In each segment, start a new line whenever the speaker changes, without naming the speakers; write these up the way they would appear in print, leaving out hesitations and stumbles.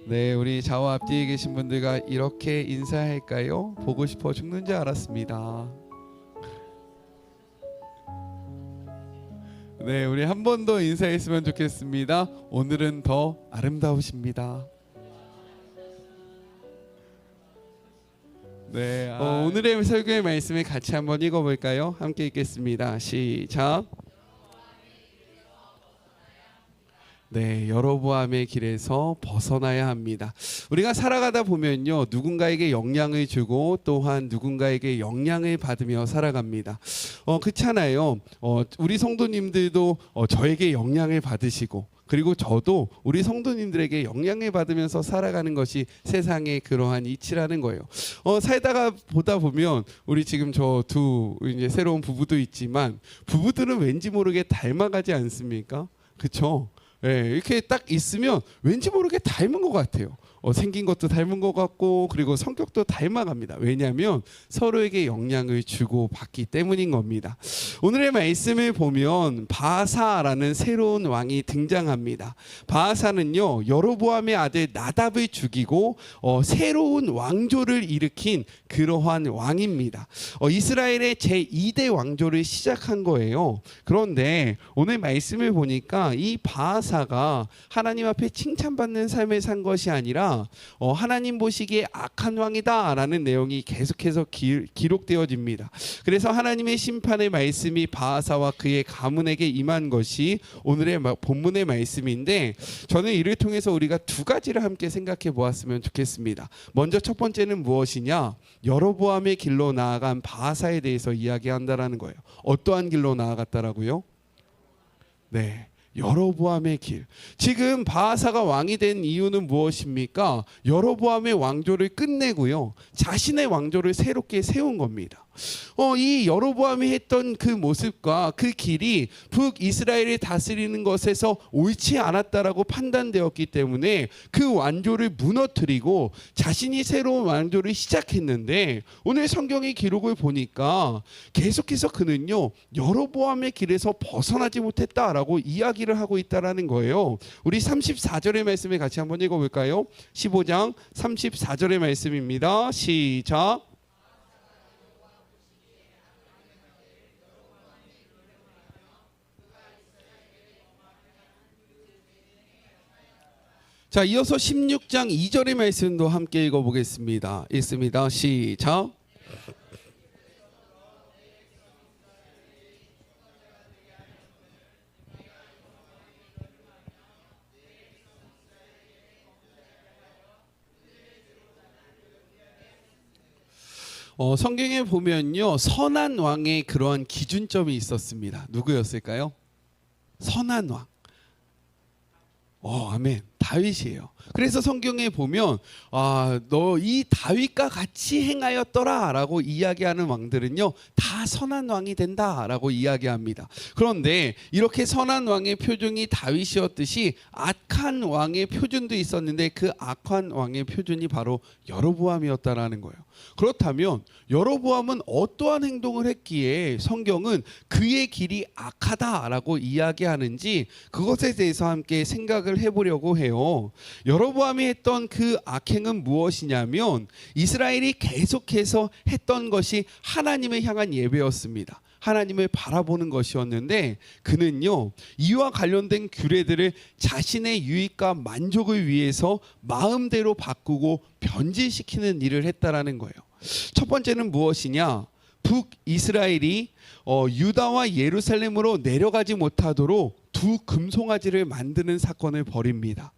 네, 우리 좌우 앞뒤에 계신 분들과 이렇게 인사할까요? 보고 싶어 죽는 줄 알았습니다. 네, 우리 한 번 더 인사했으면 좋겠습니다. 오늘은 더 아름다우십니다. 네, 오늘의 설교의 말씀을 같이 한번 읽어볼까요? 함께 읽겠습니다. 시작. 네, 여로보암의 길에서 벗어나야 합니다. 우리가 살아가다 보면요, 누군가에게 영향을 주고 또한 누군가에게 영향을 받으며 살아갑니다. 그렇잖아요. 우리 성도님들도 저에게 영향을 받으시고, 그리고 저도 우리 성도님들에게 영향을 받으면서 살아가는 것이 세상의 그러한 이치라는 거예요. 살다가 보다 보면 우리 지금 저 두 이제 새로운 부부도 있지만 부부들은 왠지 모르게 닮아가지 않습니까? 그렇죠? 예, 이렇게 딱 있으면 왠지 모르게 닮은 것 같아요. 생긴 것도 닮은 것 같고 그리고 성격도 닮아갑니다. 왜냐하면 서로에게 영향을 주고 받기 때문인 겁니다. 오늘의 말씀을 보면 바하사라는 새로운 왕이 등장합니다. 바하사는요, 여로보암의 아들 나답을 죽이고 새로운 왕조를 일으킨 그러한 왕입니다. 이스라엘의 제2대 왕조를 시작한 거예요. 그런데 오늘 말씀을 보니까 이 바하사가 하나님 앞에 칭찬받는 삶을 산 것이 아니라 하나님 보시기에 악한 왕이다라는 내용이 계속해서 기록되어집니다. 그래서 하나님의 심판의 말씀이 바하사와 그의 가문에게 임한 것이 오늘의 본문의 말씀인데, 저는 이를 통해서 우리가 두 가지를 함께 생각해 보았으면 좋겠습니다. 먼저 첫 번째는 무엇이냐? 여로보암의 길로 나아간 바하사에 대해서 이야기한다라는 거예요. 어떠한 길로 나아갔다라고요? 네, 여로보암의 길. 지금 바하사가 왕이 된 이유는 무엇입니까? 여로보암의 왕조를 끝내고요, 자신의 왕조를 새롭게 세운 겁니다. 이 여로보암이 했던 그 모습과 그 길이 북이스라엘을 다스리는 것에서 옳지 않았다라고 판단되었기 때문에 그 왕조를 무너뜨리고 자신이 새로운 왕조를 시작했는데, 오늘 성경의 기록을 보니까 계속해서 그는요, 여로보암의 길에서 벗어나지 못했다라고 이야기를 하고 있다라는 거예요. 우리 34절의 말씀을 같이 한번 읽어볼까요? 15장 34절의 말씀입니다. 시작. 자, 이어서 16장 2절의 말씀도 함께 읽어보겠습니다. 읽습니다. 시작. 성경에 보면요, 선한 왕의 그러한 기준점이 있었습니다. 누구였을까요? 선한 왕. 아멘. 다윗이에요. 그래서 성경에 보면 너 이 다윗과 같이 행하였더라라고 이야기하는 왕들은요, 다 선한 왕이 된다라고 이야기합니다. 그런데 이렇게 선한 왕의 표준이 다윗이었듯이 악한 왕의 표준도 있었는데 그 악한 왕의 표준이 바로 여로보암이었다라는 거예요. 그렇다면 여로보암은 어떠한 행동을 했기에 성경은 그의 길이 악하다라고 이야기하는지 그것에 대해서 함께 생각을 해보려고 해요. 여로보암이 했던 그 악행은 무엇이냐면 이스라엘이 계속해서 했던 것이 하나님을 향한 예배였습니다. 하나님을 바라보는 것이었는데 그는요, 이와 관련된 규례들을 자신의 유익과 만족을 위해서 마음대로 바꾸고 변질시키는 일을 했다라는 거예요. 첫 번째는 무엇이냐? 북이스라엘이 유다와 예루살렘으로 내려가지 못하도록 두 금송아지를 만드는 사건을 벌입니다.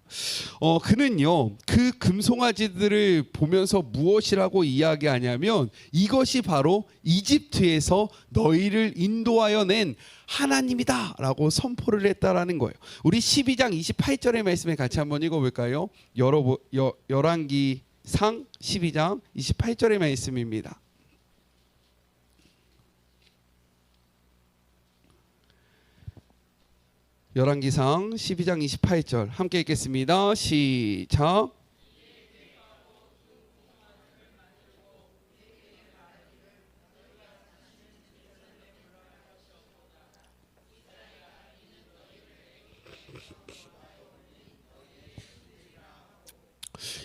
그는요, 그 금송아지들을 보면서 무엇이라고 이야기하냐면 이것이 바로 이집트에서 너희를 인도하여 낸 하나님이다 라고 선포를 했다라는 거예요. 우리 12장 28절의 말씀에 같이 한번 읽어볼까요? 열왕기상 12장 28절의 말씀입니다. 열왕기상 12장 28절 함께 읽겠습니다. 시작.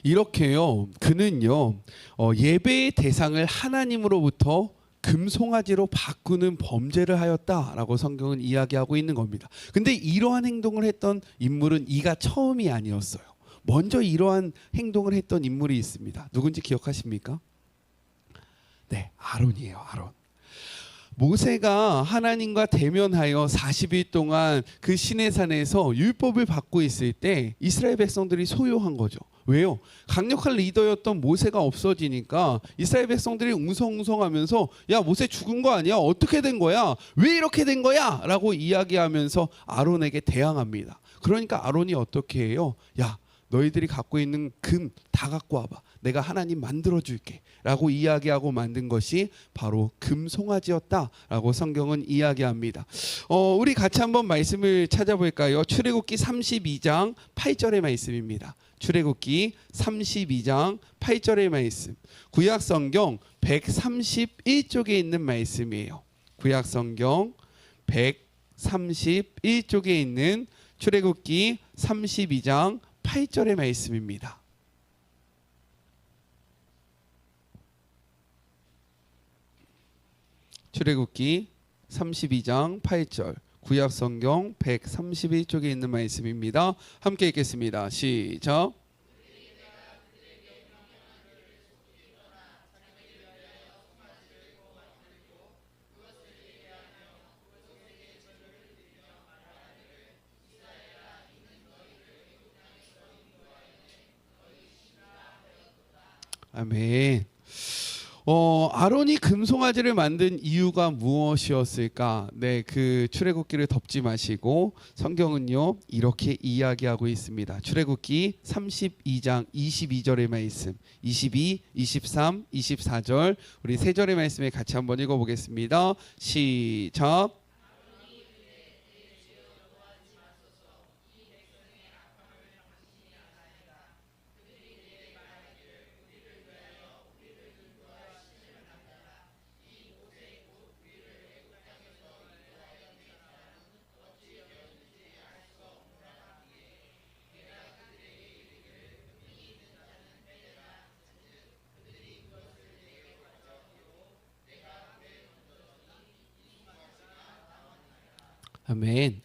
이렇게요. 그는요. 예배의 대상을 하나님으로부터 금송아지로 바꾸는 범죄를 하였다라고 성경은 이야기하고 있는 겁니다. 근데 이러한 행동을 했던 인물은 이가 처음이 아니었어요. 먼저 이러한 행동을 했던 인물이 있습니다. 누군지 기억하십니까? 네, 아론이에요. 아론. 모세가 하나님과 대면하여 40일 동안 그 시내산에서 율법을 받고 있을 때 이스라엘 백성들이 소요한 거죠. 왜요? 강력한 리더였던 모세가 없어지니까 이스라엘 백성들이 웅성웅성하면서 야, 모세 죽은 거 아니야? 어떻게 된 거야? 왜 이렇게 된 거야? 라고 이야기하면서 아론에게 대항합니다. 그러니까 아론이 어떻게 해요? 야, 너희들이 갖고 있는 금 다 갖고 와봐. 내가 하나님 만들어줄게 라고 이야기하고 만든 것이 바로 금송아지였다라고 성경은 이야기합니다. 우리 같이 한번 말씀을 찾아볼까요? 출애굽기 32장 8절의 말씀입니다. 출애굽기 32장 8절의 말씀. 구약성경 131쪽에 있는 말씀이에요. 구약성경 131쪽에 있는 출애굽기 32장 8절의 말씀입니다. 출애굽기 32장 8절 구약성경 131쪽에 있는 말씀입니다. 함께 읽겠습니다. 시작. 아멘. 아론이 금송아지를 만든 이유가 무엇이었을까? 네, 그 출애굽기를 덮지 마시고 성경은요 이렇게 이야기하고 있습니다. 출애굽기 32장 22절의 말씀, 22, 23, 24절 우리 세 절의 말씀에 같이 한번 읽어보겠습니다. 시작. 아멘.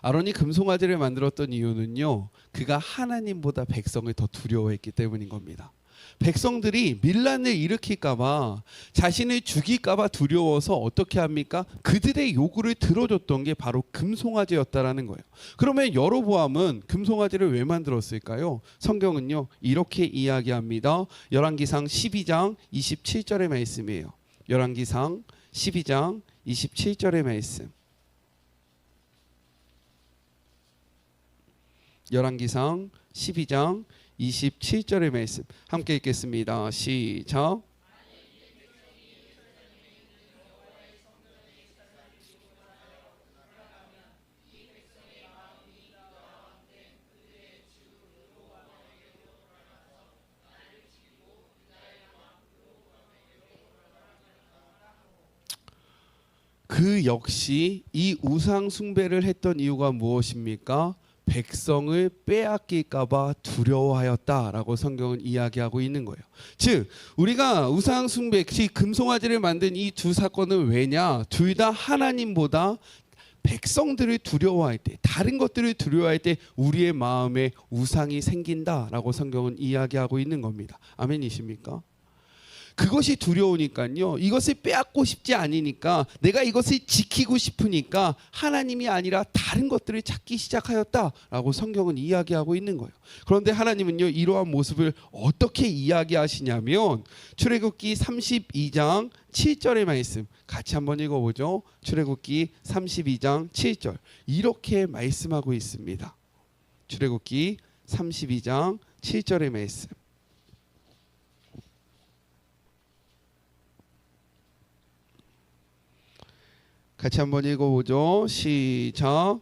아론이 금송아지를 만들었던 이유는요, 그가 하나님보다 백성을 더 두려워했기 때문인 겁니다. 백성들이 밀란을 일으킬까봐, 자신을 죽일까봐 두려워서 어떻게 합니까? 그들의 요구를 들어줬던 게 바로 금송아지였다라는 거예요. 그러면 여로보암은 금송아지를 왜 만들었을까요? 성경은요 이렇게 이야기합니다. 열왕기상 12장 27절의 말씀이에요. 열왕기상 12장 27절의 말씀. 열왕기상 12장 27절의 말씀 함께 읽겠습니다. 시작. 그 역시 이 우상 숭배를 했던 이유가 무엇입니까? 백성을 빼앗길까봐 두려워하였다라고 성경은 이야기하고 있는 거예요. 즉 우리가 우상 숭배, 금송아지를 만든 이 두 사건은 왜냐? 둘 다 하나님보다 백성들을 두려워할 때, 다른 것들을 두려워할 때 우리의 마음에 우상이 생긴다라고 성경은 이야기하고 있는 겁니다. 아멘이십니까? 그것이 두려우니까요. 이것을 빼앗고 싶지 않으니까, 내가 이것을 지키고 싶으니까 하나님이 아니라 다른 것들을 찾기 시작하였다라고 성경은 이야기하고 있는 거예요. 그런데 하나님은요 이러한 모습을 어떻게 이야기하시냐면 출애굽기 32장 7절의 말씀 같이 한번 읽어보죠. 출애굽기 32장 7절 이렇게 말씀하고 있습니다. 출애굽기 32장 7절의 말씀. 같이 한번 읽어보죠. 시작.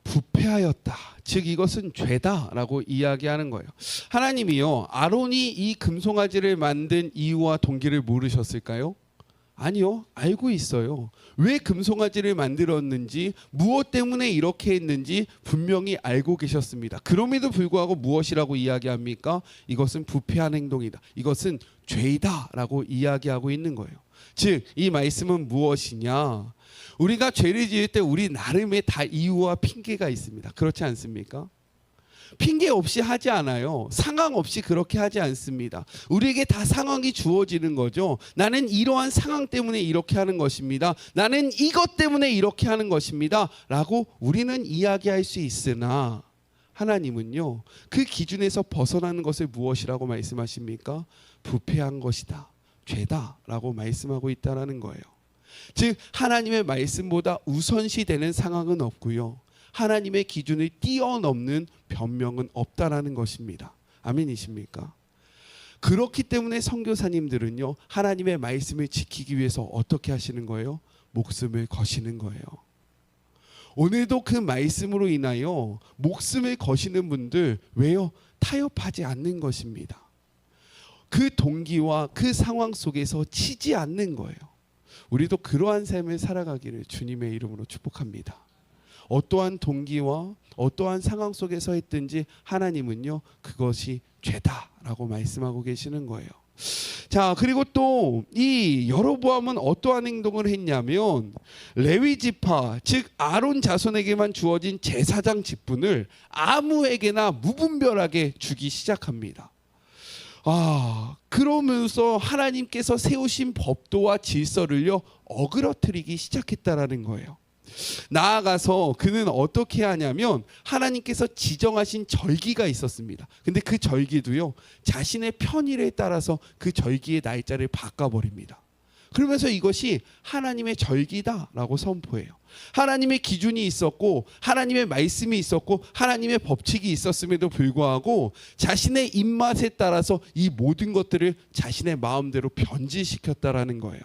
부패하였다. 즉 이것은 죄다라고 이야기하는 거예요. 하나님이요 아론이 이 금송아지를 만든 이유와 동기를 모르셨을까요? 아니요, 알고 있어요. 왜 금송아지를 만들었는지, 무엇 때문에 이렇게 했는지 분명히 알고 계셨습니다. 그럼에도 불구하고 무엇이라고 이야기합니까? 이것은 부패한 행동이다. 이것은 죄이다 라고 이야기하고 있는 거예요. 즉, 이 말씀은 무엇이냐? 우리가 죄를 지을 때 우리 나름의 다 이유와 핑계가 있습니다. 그렇지 않습니까? 핑계 없이 하지 않아요. 상황 없이 그렇게 하지 않습니다. 우리에게 다 상황이 주어지는 거죠. 나는 이러한 상황 때문에 이렇게 하는 것입니다. 나는 이것 때문에 이렇게 하는 것입니다. 라고 우리는 이야기할 수 있으나 하나님은요, 그 기준에서 벗어나는 것을 무엇이라고 말씀하십니까? 부패한 것이다, 죄다 라고 말씀하고 있다는 거예요. 즉, 하나님의 말씀보다 우선시되는 상황은 없고요, 하나님의 기준을 뛰어넘는 변명은 없다라는 것입니다. 아멘이십니까? 그렇기 때문에 선교사님들은요, 하나님의 말씀을 지키기 위해서 어떻게 하시는 거예요? 목숨을 거시는 거예요. 오늘도 그 말씀으로 인하여 목숨을 거시는 분들, 왜요? 타협하지 않는 것입니다. 그 동기와 그 상황 속에서 치지 않는 거예요. 우리도 그러한 삶을 살아가기를 주님의 이름으로 축복합니다. 어떠한 동기와 어떠한 상황 속에서 했든지 하나님은요, 그것이 죄다라고 말씀하고 계시는 거예요. 자, 그리고 또 이 여로보암은 어떠한 행동을 했냐면, 레위 지파, 즉 아론 자손에게만 주어진 제사장 직분을 아무에게나 무분별하게 주기 시작합니다. 그러면서 하나님께서 세우신 법도와 질서를요, 어그러뜨리기 시작했다라는 거예요. 나아가서 그는 어떻게 하냐면, 하나님께서 지정하신 절기가 있었습니다. 근데 그 절기도요, 자신의 편의에 따라서 그 절기의 날짜를 바꿔버립니다. 그러면서 이것이 하나님의 절기다라고 선포해요. 하나님의 기준이 있었고, 하나님의 말씀이 있었고, 하나님의 법칙이 있었음에도 불구하고 자신의 입맛에 따라서 이 모든 것들을 자신의 마음대로 변질시켰다라는 거예요.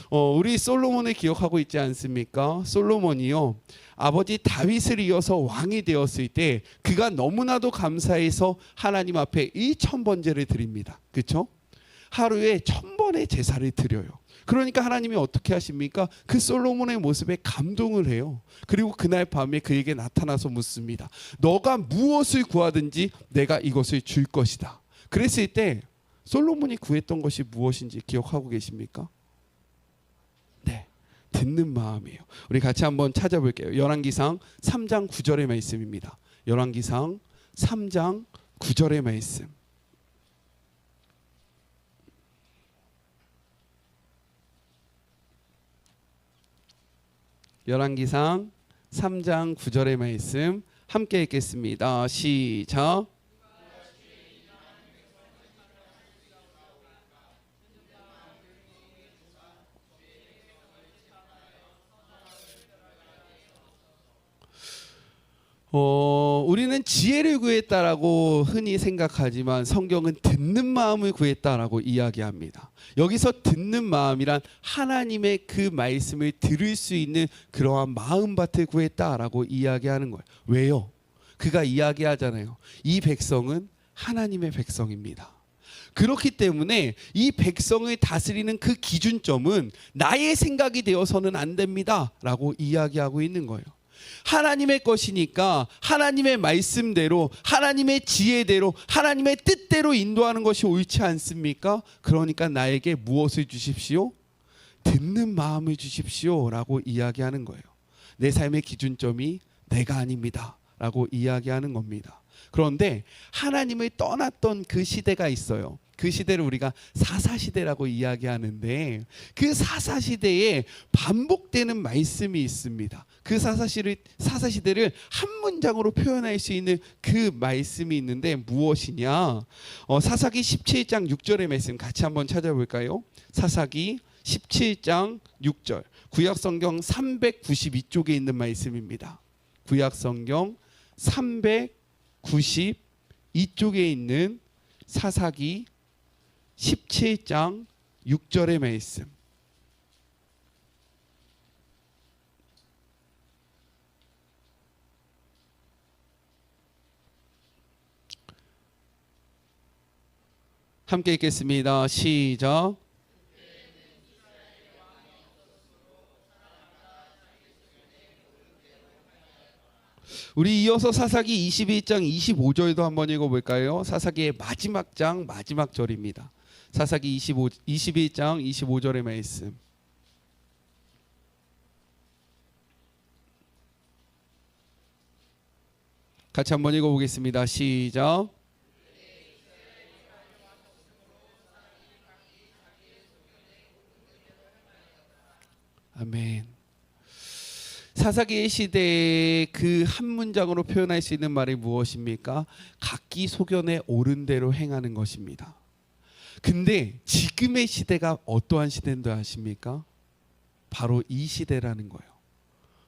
우리 솔로몬을 기억하고 있지 않습니까? 솔로몬이요, 아버지 다윗을 이어서 왕이 되었을 때 그가 너무나도 감사해서 하나님 앞에 1000번제를 드립니다. 그렇죠? 하루에 1000번의 제사를 드려요. 그러니까 하나님이 어떻게 하십니까? 그 솔로몬의 모습에 감동을 해요. 그리고 그날 밤에 그에게 나타나서 묻습니다. 너가 무엇을 구하든지 내가 이것을 줄 것이다. 그랬을 때 솔로몬이 구했던 것이 무엇인지 기억하고 계십니까? 네, 듣는 마음이에요. 우리 같이 한번 찾아볼게요. 열왕기상 3장 9절의 말씀입니다. 열왕기상 3장 9절의 말씀. 열왕기상 3장 9절의 말씀 함께 읽겠습니다. 시작. 우리는 지혜를 구했다라고 흔히 생각하지만 성경은 듣는 마음을 구했다라고 이야기합니다. 여기서 듣는 마음이란 하나님의 그 말씀을 들을 수 있는 그러한 마음밭을 구했다라고 이야기하는 거예요. 왜요? 그가 이야기하잖아요. 이 백성은 하나님의 백성입니다. 그렇기 때문에 이 백성을 다스리는 그 기준점은 나의 생각이 되어서는 안 됩니다 라고 이야기하고 있는 거예요. 하나님의 것이니까 하나님의 말씀대로, 하나님의 지혜대로, 하나님의 뜻대로 인도하는 것이 옳지 않습니까? 그러니까 나에게 무엇을 주십시오? 듣는 마음을 주십시오 라고 이야기하는 거예요. 내 삶의 기준점이 내가 아닙니다 라고 이야기하는 겁니다. 그런데 하나님을 떠났던 그 시대가 있어요. 그 시대를 우리가 사사시대라고 이야기하는데, 그 사사시대에 반복되는 말씀이 있습니다. 그 사사시대를 한 문장으로 표현할 수 있는 그 말씀이 있는데 무엇이냐? 사사기 17장 6절의 말씀 같이 한번 찾아볼까요? 사사기 17장 6절, 구약성경 392쪽에 있는 말씀입니다. 구약성경 392쪽에 있는 사사기 17장 6절의 말씀. 함께 읽겠습니다. 시작. 우리 이어서 사사기 22장 25절도 한번 읽어볼까요? 사사기의 마지막 장 마지막 절입니다. 사사기 22장 25절의 말씀. 같이 한번 읽어보겠습니다. 시작. 아멘. 사사기의 시대에 그 한 문장으로 표현할 수 있는 말이 무엇입니까? 각기 소견에 옳은 대로 행하는 것입니다. 근데 지금의 시대가 어떠한 시대인지 아십니까? 바로 이 시대라는 거예요.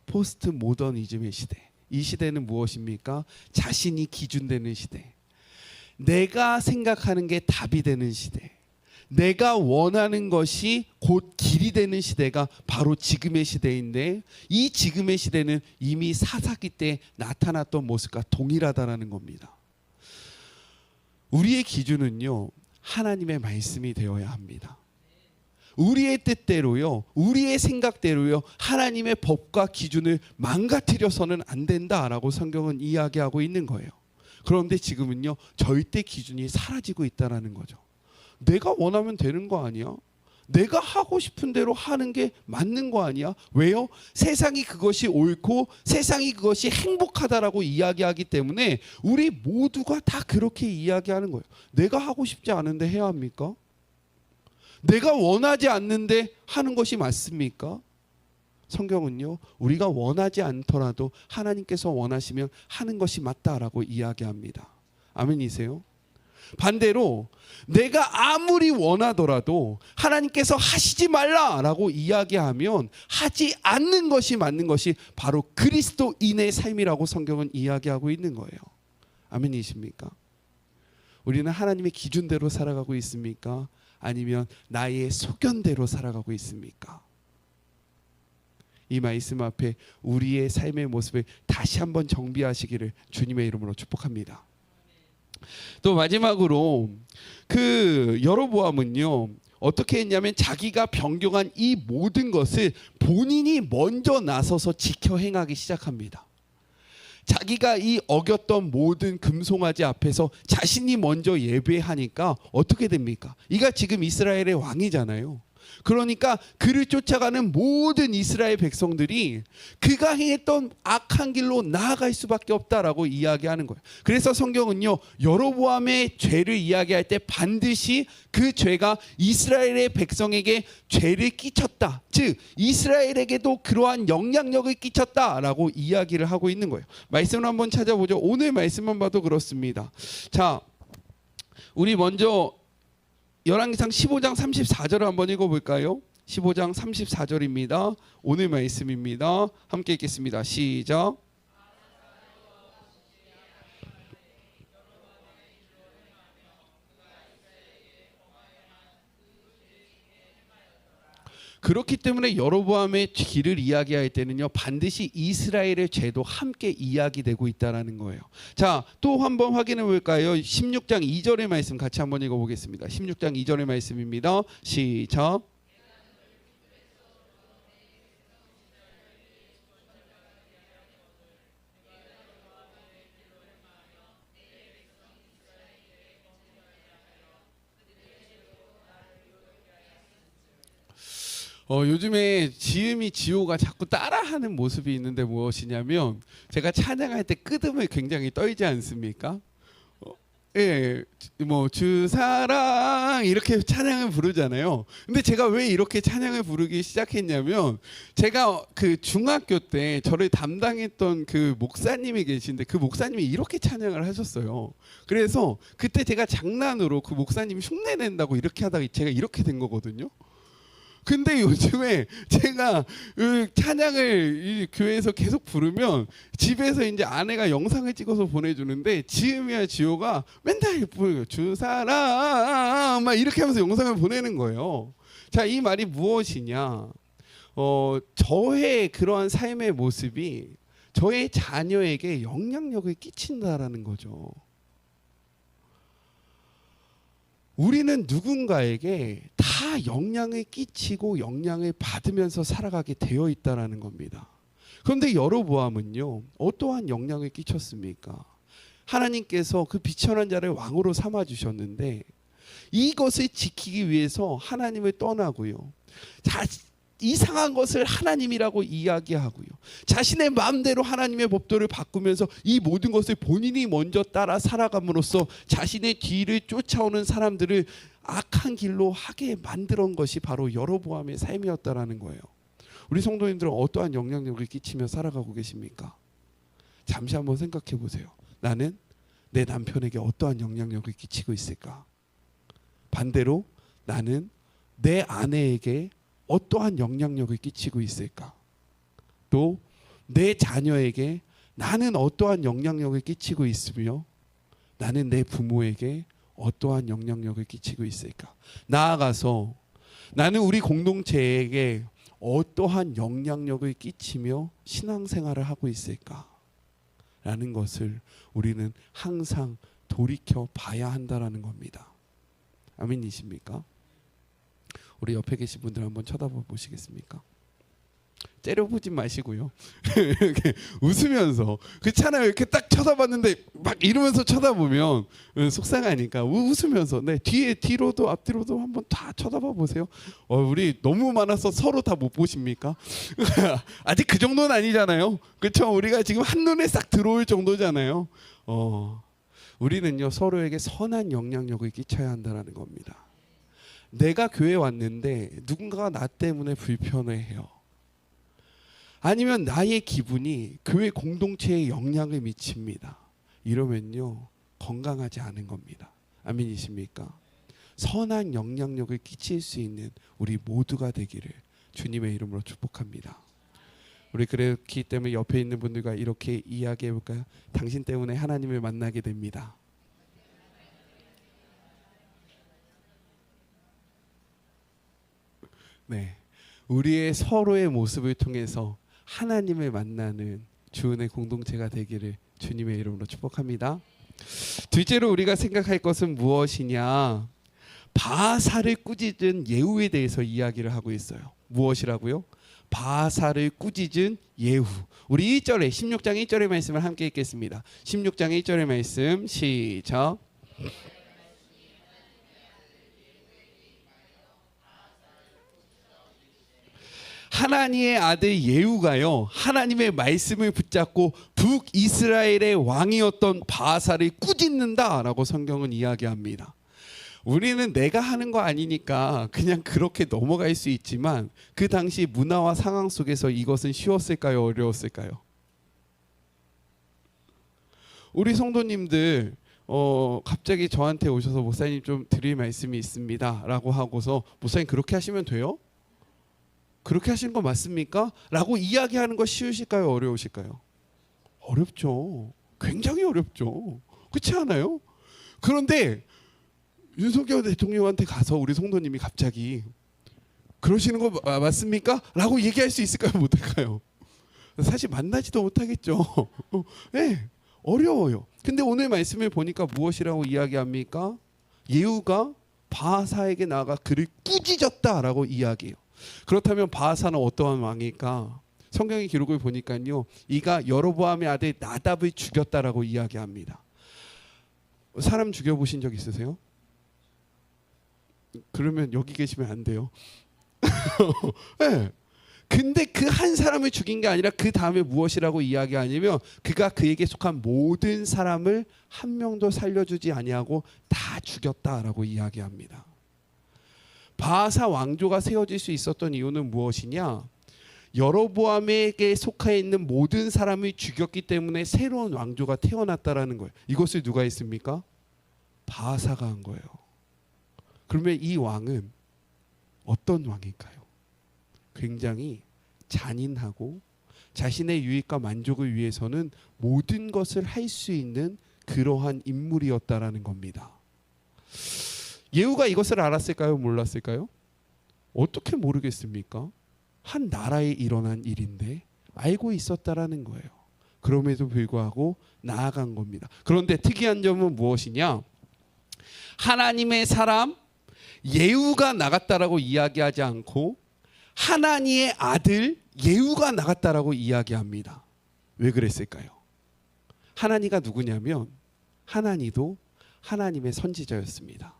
포스트 모더니즘의 시대. 이 시대는 무엇입니까? 자신이 기준되는 시대. 내가 생각하는 게 답이 되는 시대. 내가 원하는 것이 곧 길이 되는 시대가 바로 지금의 시대인데, 이 지금의 시대는 이미 사사기 때 나타났던 모습과 동일하다라는 겁니다. 우리의 기준은요, 하나님의 말씀이 되어야 합니다. 우리의 뜻대로요, 우리의 생각대로요, 하나님의 법과 기준을 망가뜨려서는 안 된다라고 성경은 이야기하고 있는 거예요. 그런데 지금은요, 절대 기준이 사라지고 있다는 거죠. 내가 원하면 되는 거 아니야? 내가 하고 싶은 대로 하는 게 맞는 거 아니야? 왜요? 세상이 그것이 옳고 세상이 그것이 행복하다라고 이야기하기 때문에 우리 모두가 다 그렇게 이야기하는 거예요. 내가 하고 싶지 않은데 해야 합니까? 내가 원하지 않는데 하는 것이 맞습니까? 성경은요, 우리가 원하지 않더라도 하나님께서 원하시면 하는 것이 맞다라고 이야기합니다. 아멘이세요? 반대로 내가 아무리 원하더라도 하나님께서 하시지 말라라고 이야기하면 하지 않는 것이 맞는 것이 바로 그리스도인의 삶이라고 성경은 이야기하고 있는 거예요. 아멘이십니까? 우리는 하나님의 기준대로 살아가고 있습니까? 아니면 나의 소견대로 살아가고 있습니까? 이 말씀 앞에 우리의 삶의 모습을 다시 한번 정비하시기를 주님의 이름으로 축복합니다. 또 마지막으로 그 여로보암은요, 어떻게 했냐면 자기가 변경한 이 모든 것을 본인이 먼저 나서서 지켜 행하기 시작합니다. 자기가 이 어겼던 모든 금송아지 앞에서 자신이 먼저 예배하니까 어떻게 됩니까? 이가 지금 이스라엘의 왕이잖아요. 그러니까 그를 쫓아가는 모든 이스라엘 백성들이 그가 행했던 악한 길로 나아갈 수밖에 없다라고 이야기하는 거예요. 그래서 성경은요, 여로보암의 죄를 이야기할 때 반드시 그 죄가 이스라엘의 백성에게 죄를 끼쳤다, 즉 이스라엘에게도 그러한 영향력을 끼쳤다라고 이야기를 하고 있는 거예요. 말씀을 한번 찾아보죠. 오늘 말씀만 봐도 그렇습니다. 자, 우리 먼저 열왕기상 15장 34절을 한번 읽어볼까요? 15장 34절입니다. 오늘 말씀입니다. 함께 읽겠습니다. 시작. 그렇기 때문에 여로보암의 길을 이야기할 때는요, 반드시 이스라엘의 죄도 함께 이야기되고 있다는 거예요. 자, 또 한번 확인해 볼까요? 16장 2절의 말씀 같이 한번 읽어보겠습니다. 16장 2절의 말씀입니다. 시작. 요즘에 지음이 지호가 자꾸 따라하는 모습이 있는데 무엇이냐면, 제가 찬양할 때 끄듬을 굉장히 떨지 않습니까? 예, 뭐 주사랑 이렇게 찬양을 부르잖아요. 근데 제가 왜 이렇게 찬양을 부르기 시작했냐면, 제가 그 중학교 때 저를 담당했던 그 목사님이 계신데 그 목사님이 이렇게 찬양을 하셨어요. 그래서 그때 제가 장난으로 그 목사님이 흉내 낸다고 이렇게 하다가 제가 이렇게 된 거거든요. 근데 요즘에 제가 찬양을 이 교회에서 계속 부르면 집에서 이제 아내가 영상을 찍어서 보내주는데, 지음이야 지호가 맨날 주사랑 막 이렇게 하면서 영상을 보내는 거예요. 자, 이 말이 무엇이냐? 저의 그러한 삶의 모습이 저의 자녀에게 영향력을 끼친다라는 거죠. 우리는 누군가에게 다 영향을 끼치고 영향을 받으면서 살아가게 되어 있다라는 겁니다. 그런데 여로보암은요, 어떠한 영향을 끼쳤습니까? 하나님께서 그 비천한 자를 왕으로 삼아 주셨는데 이것을 지키기 위해서 하나님을 떠나고요, 이상한 것을 하나님이라고 이야기하고요, 자신의 마음대로 하나님의 법도를 바꾸면서 이 모든 것을 본인이 먼저 따라 살아감으로써 자신의 뒤를 쫓아오는 사람들을 악한 길로 하게 만든 것이 바로 여로보암의 삶이었다라는 거예요. 우리 성도님들은 어떠한 영향력을 끼치며 살아가고 계십니까? 잠시 한번 생각해 보세요. 나는 내 남편에게 어떠한 영향력을 끼치고 있을까? 반대로 나는 내 아내에게 어떠한 영향력을 끼치고 있을까? 또 내 자녀에게 나는 어떠한 영향력을 끼치고 있으며 나는 내 부모에게 어떠한 영향력을 끼치고 있을까? 나아가서 나는 우리 공동체에게 어떠한 영향력을 끼치며 신앙생활을 하고 있을까? 라는 것을 우리는 항상 돌이켜 봐야 한다라는 겁니다. 아멘이십니까? 우리 옆에 계신 분들 한번 쳐다봐 보시겠습니까? 째려보지 마시고요. 이렇게 웃으면서, 그렇잖아요. 이렇게 딱 쳐다봤는데 막 이러면서 쳐다보면 속상하니까 웃으면서, 네, 뒤로도 앞뒤로도 한번 다 쳐다봐 보세요. 우리 너무 많아서 서로 다 못 보십니까? 아직 그 정도는 아니잖아요. 그렇죠? 우리가 지금 한눈에 싹 들어올 정도잖아요. 우리는요, 서로에게 선한 영향력을 끼쳐야 한다는 겁니다. 내가 교회에 왔는데 누군가가 나 때문에 불편해해요. 아니면 나의 기분이 교회 공동체에 영향을 미칩니다. 이러면요, 건강하지 않은 겁니다. 아멘이십니까? 선한 영향력을 끼칠 수 있는 우리 모두가 되기를 주님의 이름으로 축복합니다. 우리 그렇기 때문에 옆에 있는 분들과 이렇게 이야기해 볼까요? 당신 때문에 하나님을 만나게 됩니다. 네, 우리의 서로의 모습을 통해서 하나님을 만나는 주은의 공동체가 되기를 주님의 이름으로 축복합니다. 둘째로 우리가 생각할 것은 무엇이냐? 바사를 꾸짖은 예후에 대해서 이야기를 하고 있어요. 무엇이라고요? 바사를 꾸짖은 예후. 우리 1절에 16장 1절의 말씀을 함께 읽겠습니다. 16장 1절의 말씀 시작. 하나님의 아들 예후가요, 하나님의 말씀을 붙잡고 북이스라엘의 왕이었던 바사를 꾸짖는다라고 성경은 이야기합니다. 우리는 내가 하는 거 아니니까 그냥 그렇게 넘어갈 수 있지만 그 당시 문화와 상황 속에서 이것은 쉬웠을까요? 어려웠을까요? 우리 성도님들 갑자기 저한테 오셔서 목사님 좀 드릴 말씀이 있습니다 라고 하고서 목사님 그렇게 하시면 돼요? 그렇게 하시는 거 맞습니까? 라고 이야기하는 거 쉬우실까요? 어려우실까요? 어렵죠. 굉장히 어렵죠. 그렇지 않아요? 그런데 윤석열 대통령한테 가서 우리 성도님이 갑자기 그러시는 거 맞습니까? 라고 얘기할 수 있을까요? 못할까요? 사실 만나지도 못하겠죠. 네, 어려워요. 근데 오늘 말씀을 보니까 무엇이라고 이야기합니까? 예후가 바사에게 나아가 그를 꾸짖었다라고 이야기해요. 그렇다면 바사는 어떠한 왕일까? 성경의 기록을 보니까요, 이가 여로보암의 아들 나답을 죽였다라고 이야기합니다. 사람 죽여보신 적 있으세요? 그러면 여기 계시면 안 돼요. 네. 근데 그 한 사람을 죽인 게 아니라 그 다음에 무엇이라고 이야기하냐면 그가 그에게 속한 모든 사람을 한 명도 살려주지 아니하고 다 죽였다라고 이야기합니다. 바사 왕조가 세워질 수 있었던 이유는 무엇이냐? 여로보암에게 속해 있는 모든 사람을 죽였기 때문에 새로운 왕조가 태어났다라는 거예요. 이것을 누가 했습니까? 바사가 한 거예요. 그러면 이 왕은 어떤 왕일까요? 굉장히 잔인하고 자신의 유익과 만족을 위해서는 모든 것을 할 수 있는 그러한 인물이었다라는 겁니다. 예후가 이것을 알았을까요? 몰랐을까요? 어떻게 모르겠습니까? 한 나라에 일어난 일인데 알고 있었다라는 거예요. 그럼에도 불구하고 나아간 겁니다. 그런데 특이한 점은 무엇이냐? 하나님의 사람 예후가 나갔다라고 이야기하지 않고 하나니의 아들 예후가 나갔다라고 이야기합니다. 왜 그랬을까요? 하나니가 누구냐면 하나니도 하나님의 선지자였습니다.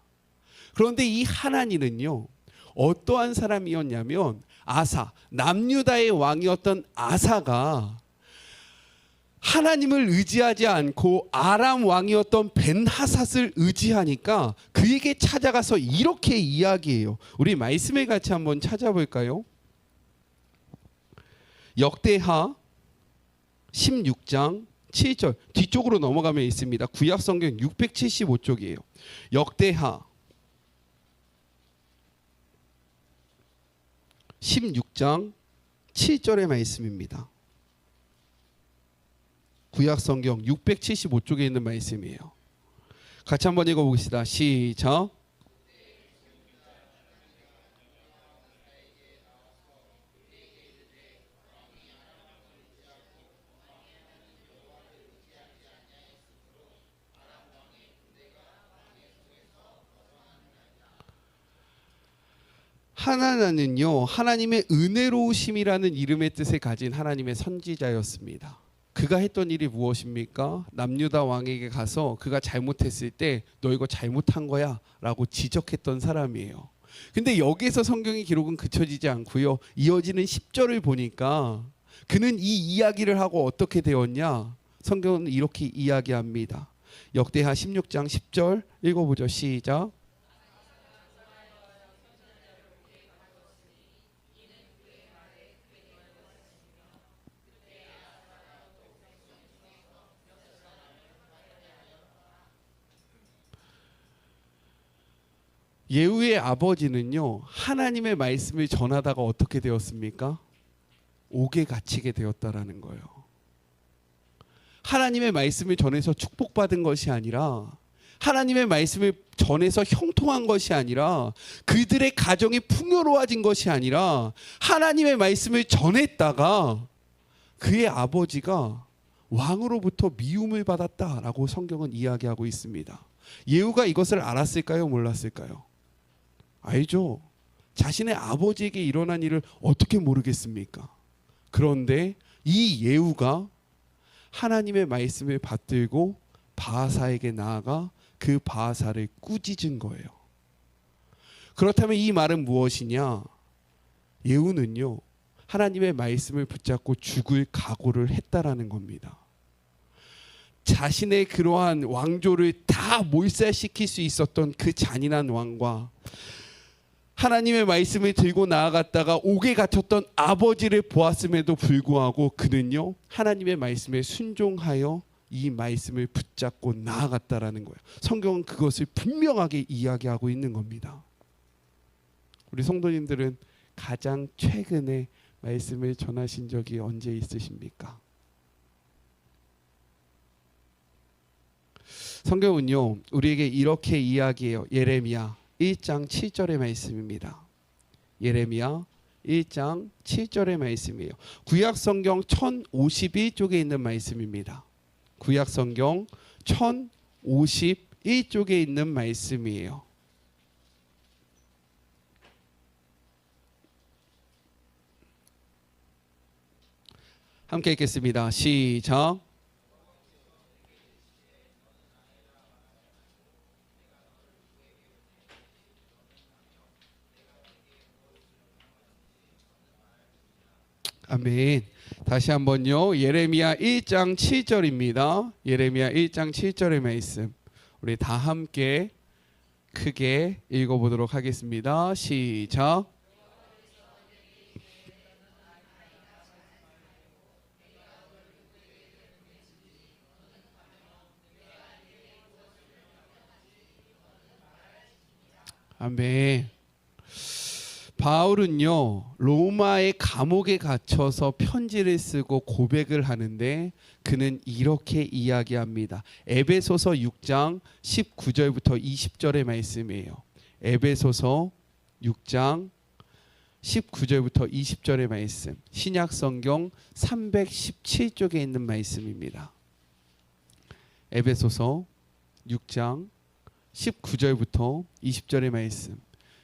그런데 이 하나니는요, 어떠한 사람이었냐면 아사, 남유다의 왕이었던 아사가 하나님을 의지하지 않고 아람 왕이었던 벤하삿을 의지하니까 그에게 찾아가서 이렇게 이야기해요. 우리 말씀을 같이 한번 찾아볼까요? 역대하 16장 7절 뒤쪽으로 넘어가면 있습니다. 구약성경 675쪽이에요. 역대하 16장 7절의 말씀입니다. 구약성경 675쪽에 있는 말씀이에요. 같이 한번 읽어보겠습니다. 시작. 하나는요, 하나님의 은혜로우심이라는 이름의 뜻을 가진 하나님의 선지자였습니다. 그가 했던 일이 무엇입니까? 남유다 왕에게 가서 그가 잘못했을 때 너 이거 잘못한 거야 라고 지적했던 사람이에요. 근데 여기에서 성경의 기록은 그쳐지지 않고요, 이어지는 10절을 보니까 그는 이 이야기를 하고 어떻게 되었냐? 성경은 이렇게 이야기합니다. 역대하 16장 10절 읽어보죠. 시작. 예후의 아버지는요, 하나님의 말씀을 전하다가 어떻게 되었습니까? 옥에 갇히게 되었다라는 거예요. 하나님의 말씀을 전해서 축복받은 것이 아니라, 하나님의 말씀을 전해서 형통한 것이 아니라, 그들의 가정이 풍요로워진 것이 아니라, 하나님의 말씀을 전했다가 그의 아버지가 왕으로부터 미움을 받았다라고 성경은 이야기하고 있습니다. 예후가 이것을 알았을까요? 몰랐을까요? 알죠. 자신의 아버지에게 일어난 일을 어떻게 모르겠습니까? 그런데 이 예후가 하나님의 말씀을 받들고 바하사에게 나아가 그 바하사를 꾸짖은 거예요. 그렇다면 이 말은 무엇이냐? 예후는요, 하나님의 말씀을 붙잡고 죽을 각오를 했다라는 겁니다. 자신의 그러한 왕조를 다 몰살시킬 수 있었던 그 잔인한 왕과 하나님의 말씀을 들고 나아갔다가 옥에 갇혔던 아버지를 보았음에도 불구하고 그는요, 하나님의 말씀에 순종하여 이 말씀을 붙잡고 나아갔다라는 거예요. 성경은 그것을 분명하게 이야기하고 있는 겁니다. 우리 성도님들은 가장 최근에 말씀을 전하신 적이 언제 있으십니까? 성경은요, 우리에게 이렇게 이야기해요. 예레미야 1장 7절의 말씀입니다. 예레미야 1장 7절의 말씀이에요. 구약성경 1051쪽에 있는 말씀입니다. 구약성경 1051쪽에 있는 말씀이에요. 함께 읽겠습니다. 시작. 아멘. 다시 한번요. 예레미야 1장 7절입니다. 예레미야 1장 7절의 말씀. 우리 다 함께 크게 읽어보도록 하겠습니다. 시작. 아멘. 바울은요, 로마의 감옥에 갇혀서 편지를 쓰고 고백을 하는데 그는 이렇게 이야기합니다. 에베소서 6장 19절부터 20절의 말씀이에요. 에베소서 6장 19절부터 20절의 말씀, 신약성경 317쪽에 있는 말씀입니다. 에베소서 6장 19절부터 20절의 말씀,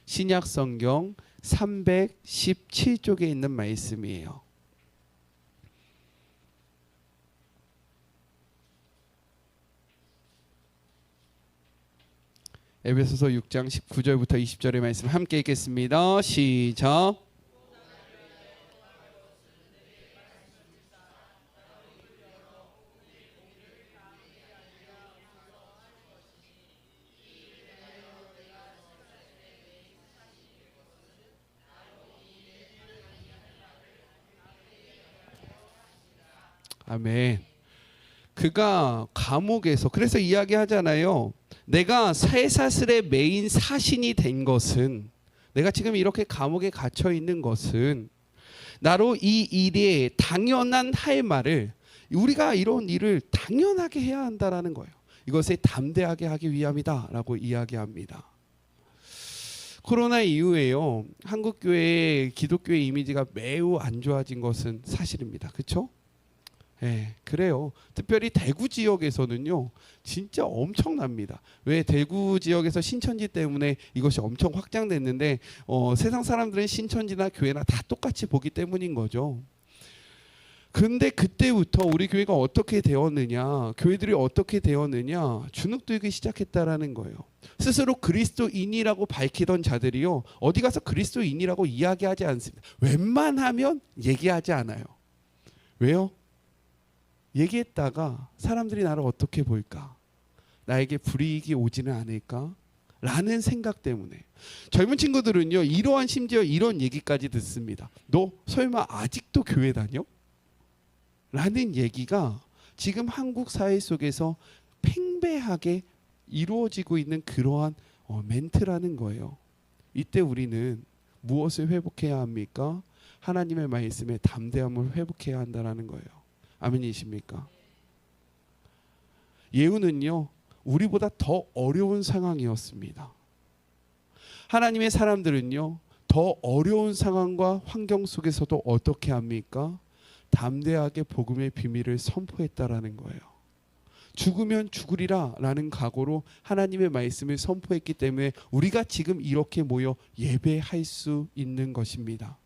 신약성경 317쪽에 있는 말씀이에요. 에베소서 6장 19절부터 20절의 말씀 함께 읽겠습니다. 시작. 아멘. 그가 감옥에서, 그래서 이야기하잖아요. 내가 쇠사슬의 메인 사신이 된 것은, 내가 지금 이렇게 감옥에 갇혀 있는 것은 나로 이 일에 당연한 할 말을, 우리가 이런 일을 당연하게 해야 한다라는 거예요. 이것을 담대하게 하기 위함이다라고 이야기합니다. 코로나 이후에요, 한국 교회의 기독교의 이미지가 매우 안 좋아진 것은 사실입니다. 그렇죠? 네, 그래요. 특별히 대구 지역에서는요, 진짜 엄청납니다. 왜? 대구 지역에서 신천지 때문에 이것이 엄청 확장됐는데, 세상 사람들은 신천지나 교회나 다 똑같이 보기 때문인 거죠. 그런데 그때부터 우리 교회가 어떻게 되었느냐, 교회들이 어떻게 되었느냐, 주눅들기 시작했다라는 거예요. 스스로 그리스도인이라고 밝히던 자들이요, 어디 가서 그리스도인이라고 이야기하지 않습니다. 웬만하면 얘기하지 않아요. 왜요? 얘기했다가 사람들이 나를 어떻게 볼까? 나에게 불이익이 오지는 않을까? 라는 생각 때문에 젊은 친구들은요, 이러한, 심지어 이런 얘기까지 듣습니다. 너 설마 아직도 교회 다녀? 라는 얘기가 지금 한국 사회 속에서 팽배하게 이루어지고 있는 그러한 멘트라는 거예요. 이때 우리는 무엇을 회복해야 합니까? 하나님의 말씀에 담대함을 회복해야 한다는 거예요. 아멘이십니까? 예후는요, 우리보다 더 어려운 상황이었습니다. 하나님의 사람들은요, 더 어려운 상황과 환경 속에서도 어떻게 합니까? 담대하게 복음의 비밀을 선포했다라는 거예요. 죽으면 죽으리라 라는 각오로 하나님의 말씀을 선포했기 때문에 우리가 지금 이렇게 모여 예배할 수 있는 것입니다.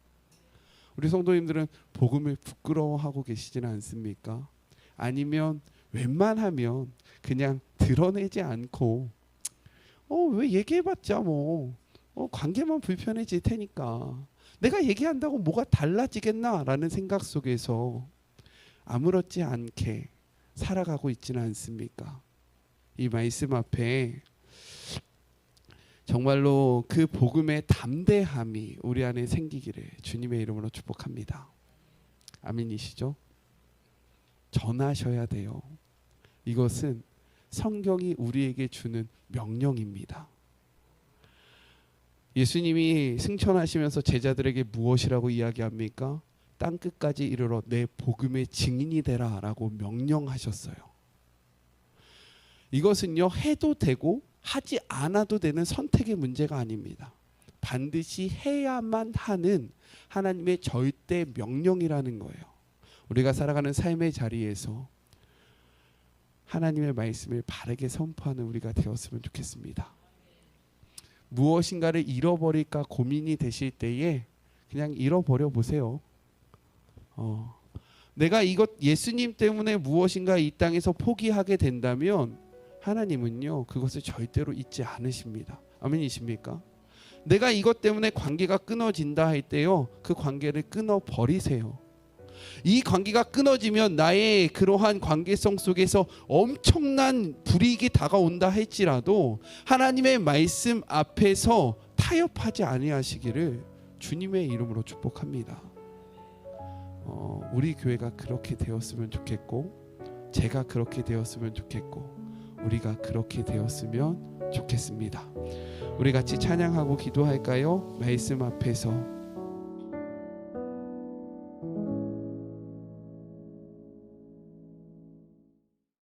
우리 성도님들은 복음을 부끄러워하고 계시지는 않습니까? 아니면 웬만하면 그냥 드러내지 않고 왜 얘기해봤자 관계만 불편해질 테니까 내가 얘기한다고 뭐가 달라지겠나라는 생각 속에서 아무렇지 않게 살아가고 있지는 않습니까? 이 말씀 앞에 정말로 그 복음의 담대함이 우리 안에 생기기를 주님의 이름으로 축복합니다. 아멘이시죠? 전하셔야 돼요. 이것은 성경이 우리에게 주는 명령입니다. 예수님이 승천하시면서 제자들에게 무엇이라고 이야기합니까? 땅끝까지 이르러 내 복음의 증인이 되라 라고 명령하셨어요. 이것은요, 해도 되고 하지 않아도 되는 선택의 문제가 아닙니다. 반드시 해야만 하는 하나님의 절대 명령이라는 거예요. 우리가 살아가는 삶의 자리에서 하나님의 말씀을 바르게 선포하는 우리가 되었으면 좋겠습니다. 무엇인가를 잃어버릴까 고민이 되실 때에 그냥 잃어버려 보세요. 내가 이것 예수님 때문에 무엇인가 이 땅에서 포기하게 된다면 하나님은요, 그것을 절대로 잊지 않으십니다. 아멘이십니까? 내가 이것 때문에 관계가 끊어진다 할 때요, 그 관계를 끊어버리세요. 이 관계가 끊어지면 나의 그러한 관계성 속에서 엄청난 불이익이 다가온다 할지라도 하나님의 말씀 앞에서 타협하지 아니하시기를 주님의 이름으로 축복합니다. 우리 교회가 그렇게 되었으면 좋겠고, 제가 그렇게 되었으면 좋겠고, 우리가 그렇게 되었으면 좋겠습니다. 우리 같이 찬양하고 기도할까요? 말씀 앞에서